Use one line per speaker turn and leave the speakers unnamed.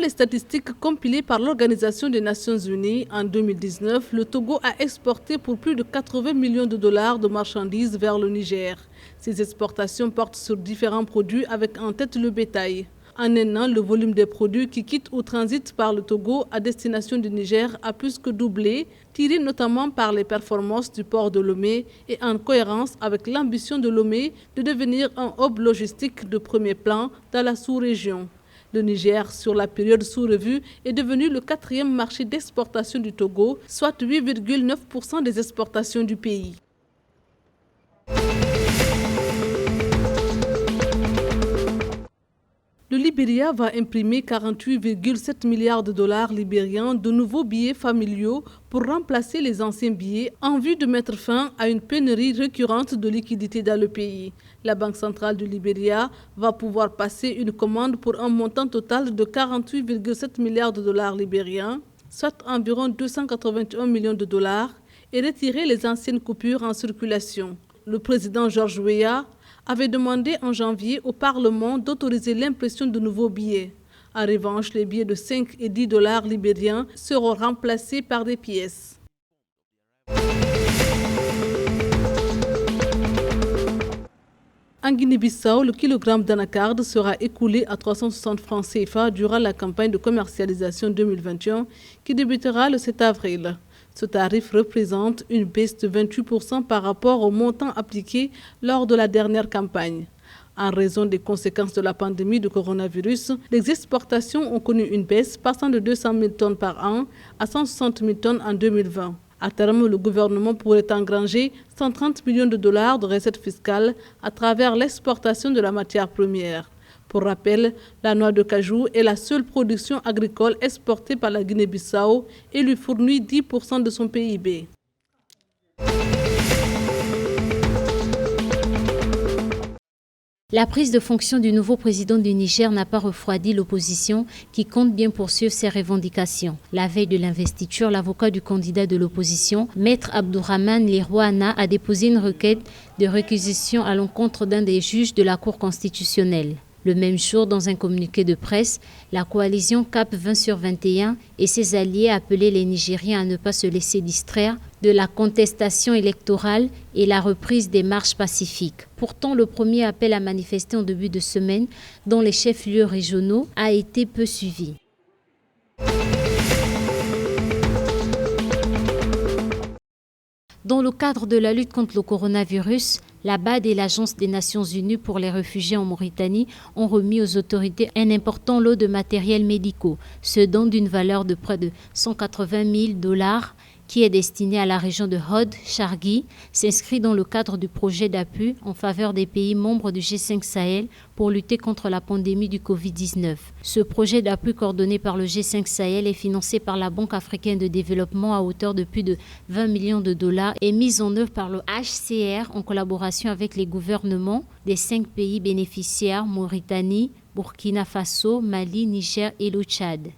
les statistiques compilées par l'Organisation des Nations Unies, en 2019, le Togo a exporté pour plus de 80 millions de dollars de marchandises vers le Niger. Ces exportations portent sur différents produits avec en tête le bétail. En un an, le volume des produits qui quittent ou transitent par le Togo à destination du Niger a plus que doublé, tiré notamment par les performances du port de Lomé et en cohérence avec l'ambition de Lomé de devenir un hub logistique de premier plan dans la sous-région. Le Niger, sur la période sous-revue, est devenu le 4e marché d'exportation du Togo, soit 8,9% des exportations du pays. Le Libéria va imprimer 48,7 milliards de dollars libériens de nouveaux billets familiaux pour remplacer les anciens billets en vue de mettre fin à une pénurie récurrente de liquidités dans le pays. La Banque centrale du Libéria va pouvoir passer une commande pour un montant total de 48,7 milliards de dollars libériens, soit environ 281 millions de dollars, et retirer les anciennes coupures en circulation. Le président George Weah avait demandé en janvier au Parlement d'autoriser l'impression de nouveaux billets. En revanche, les billets de 5 et 10 dollars libériens seront remplacés par des pièces. En Guinée-Bissau, le kilogramme d'anacarde sera écoulé à 360 francs CFA durant la campagne de commercialisation 2021 qui débutera le 7 avril. Ce tarif représente une baisse de 28% par rapport au montant appliqué lors de la dernière campagne. En raison des conséquences de la pandémie de coronavirus, les exportations ont connu une baisse passant de 200 000 tonnes par an à 160 000 tonnes en 2020. À terme, le gouvernement pourrait engranger 130 millions de dollars de recettes fiscales à travers l'exportation de la matière première. Pour rappel, la noix de cajou est la seule production agricole exportée par la Guinée-Bissau et lui fournit 10% de son PIB.
La prise de fonction du nouveau président du Niger n'a pas refroidi l'opposition qui compte bien poursuivre ses revendications. La veille de l'investiture, l'avocat du candidat de l'opposition, Maître Abdourahmane Lirouana, a déposé une requête de réquisition à l'encontre d'un des juges de la Cour constitutionnelle. Le même jour, dans un communiqué de presse, la coalition CAP 20/21 et ses alliés appelaient les Nigériens à ne pas se laisser distraire de la contestation électorale et la reprise des marches pacifiques. Pourtant, le premier appel à manifester en début de semaine, dans les chefs-lieux régionaux, a été peu suivi. Dans le cadre de la lutte contre le coronavirus, la BAD et l'Agence des Nations Unies pour les réfugiés en Mauritanie ont remis aux autorités un important lot de matériels médicaux, ce dont d'une valeur de près de 180 000 dollars, qui est destiné à la région de Hod-Chargui, s'inscrit dans le cadre du projet d'appui en faveur des pays membres du G5 Sahel pour lutter contre la pandémie du Covid-19. Ce projet d'appui coordonné par le G5 Sahel est financé par la Banque africaine de développement à hauteur de plus de 20 millions de dollars et mis en œuvre par le HCR en collaboration avec les gouvernements des 5 pays bénéficiaires, Mauritanie, Burkina Faso, Mali, Niger et le Tchad.